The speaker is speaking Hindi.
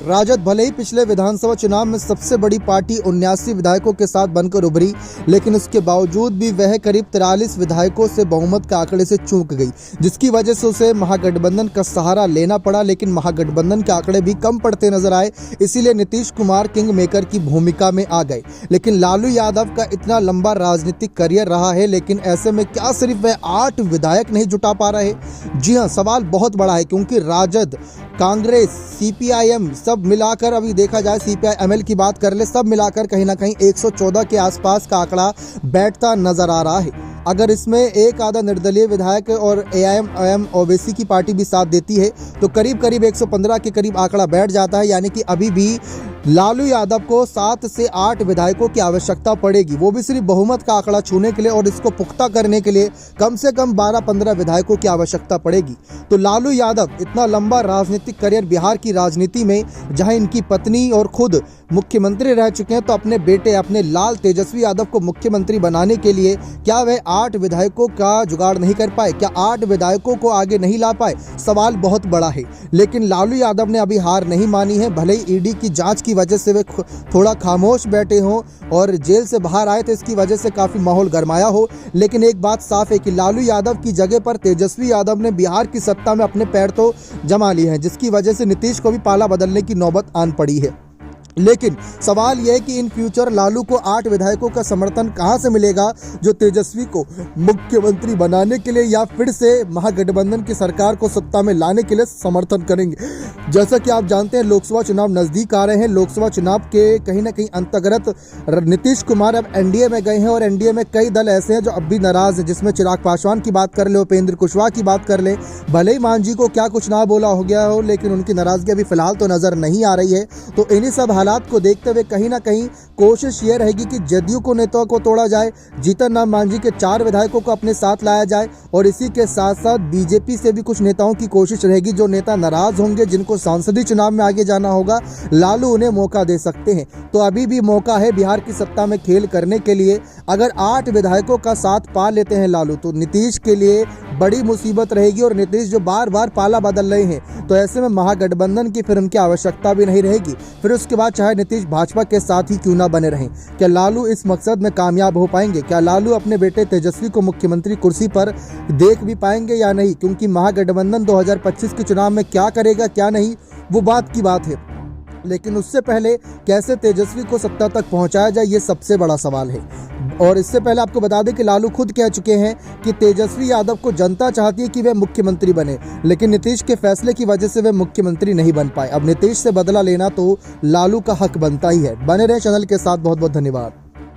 राजद भले ही पिछले विधानसभा चुनाव में सबसे बड़ी पार्टी 79 विधायकों के साथ बनकर उभरी, लेकिन उसके बावजूद भी वह करीब 43 विधायकों से बहुमत के आंकड़े से चूक गई, जिसकी वजह से उसे महागठबंधन का सहारा लेना पड़ा। लेकिन महागठबंधन के आंकड़े भी कम पड़ते नजर आए, इसीलिए नीतीश कुमार किंग मेकर की भूमिका में आ गए। लेकिन लालू यादव का इतना लंबा राजनीतिक करियर रहा है, लेकिन ऐसे में क्या सिर्फ वह 8 विधायक नहीं जुटा पा रहे? जी हाँ, सवाल बहुत बड़ा है, क्योंकि राजद, कांग्रेस, सीपीआईएम सब मिलाकर, अभी देखा जाए सीपीआईएमएल की बात कर ले, सब मिलाकर कहीं ना कहीं 114 के आसपास का आंकड़ा बैठता नजर आ रहा है। अगर इसमें एक आधा निर्दलीय विधायक और एआईएम ओवैसी की पार्टी भी साथ देती है तो करीब करीब 115 के करीब आंकड़ा बैठ जाता है। यानी कि अभी भी लालू यादव को 7 से 8 विधायकों की आवश्यकता पड़ेगी, वो भी सिर्फ बहुमत का आंकड़ा छूने के लिए, और इसको पुख्ता करने के लिए कम से कम 12-15 विधायकों की आवश्यकता पड़ेगी। तो लालू यादव इतना लंबा राजनीतिक करियर बिहार की राजनीति में, जहां इनकी पत्नी और खुद मुख्यमंत्री रह चुके हैं, तो अपने बेटे, अपने लाल तेजस्वी यादव को मुख्यमंत्री बनाने के लिए क्या वह 8 विधायकों का जुगाड़ नहीं कर पाए? क्या 8 विधायकों को आगे नहीं ला पाए? सवाल बहुत बड़ा है। लेकिन लालू यादव ने अभी हार नहीं मानी है। भले ही ईडी की जांच की वजह से वे थोड़ा खामोश बैठे हों और जेल से बाहर आए तो इसकी वजह से काफ़ी माहौल गरमाया हो, लेकिन एक बात साफ है कि लालू यादव की जगह पर तेजस्वी यादव ने बिहार की सत्ता में अपने पैर तो जमा लिए हैं, जिसकी वजह से नीतीश को भी पाला बदलने की नौबत आन पड़ी है। लेकिन सवाल यह है कि इन फ्यूचर लालू को 8 विधायकों का समर्थन कहां से मिलेगा, जो तेजस्वी को मुख्यमंत्री बनाने के लिए या फिर से महागठबंधन की सरकार को सत्ता में लाने के लिए समर्थन करेंगे। जैसा कि आप जानते हैं, लोकसभा चुनाव नजदीक आ रहे हैं। लोकसभा चुनाव के कहीं ना कहीं अंतर्गत नीतीश कुमार अब एनडीए में गए हैं, और एनडीए में कई दल ऐसे हैं जो अब भी नाराज हैं, जिसमें चिराग पासवान की बात कर ले, उपेंद्र कुशवाहा की बात कर ले। भले ही मान जी को क्या कुछ ना बोला हो गया हो, लेकिन उनकी नाराजगी अभी फिलहाल तो नजर नहीं आ रही है। तो इन्हीं सब हालात को देखते हुए कहीं ना कहीं कोशिश ये रहेगी कि जदयू को नेताओं को तोड़ा जाए, जीतन राम मांझी के 4 विधायकों को अपने साथ लाया जाए, और इसी के साथ साथ बीजेपी से भी कुछ नेताओं की कोशिश रहेगी। जो नेता नाराज होंगे, जिनको सांसदीय चुनाव में आगे जाना होगा, लालू उन्हें मौका दे सकते हैं। तो अभी भी मौका है बिहार की सत्ता में खेल करने के लिए। अगर 8 विधायकों का साथ पा लेते हैं लालू, तो नीतीश के लिए बड़ी मुसीबत रहेगी, और नीतीश जो बार बार पाला बदल रहे हैं, तो ऐसे में महागठबंधन की फिर उनकी आवश्यकता भी नहीं रहेगी। फिर उसके बाद चाहे नीतीश भाजपा के साथ ही क्यों ना बने रहें, क्या लालू इस मकसद में कामयाब हो पाएंगे? क्या लालू अपने बेटे तेजस्वी को मुख्यमंत्री कुर्सी पर देख भी पाएंगे या नहीं? क्योंकि महागठबंधन 2025 के चुनाव में क्या करेगा क्या नहीं, वो बात की बात है। लेकिन उससे पहले कैसे तेजस्वी को सत्ता तक पहुंचाया जाए, ये सबसे बड़ा सवाल है। और इससे पहले आपको बता दें कि लालू खुद कह चुके हैं कि तेजस्वी यादव को जनता चाहती है कि वह मुख्यमंत्री बने, लेकिन नीतीश के फैसले की वजह से वह मुख्यमंत्री नहीं बन पाए। अब नीतीश से बदला लेना तो लालू का हक बनता ही है। बने रहे चैनल के साथ, बहुत बहुत धन्यवाद।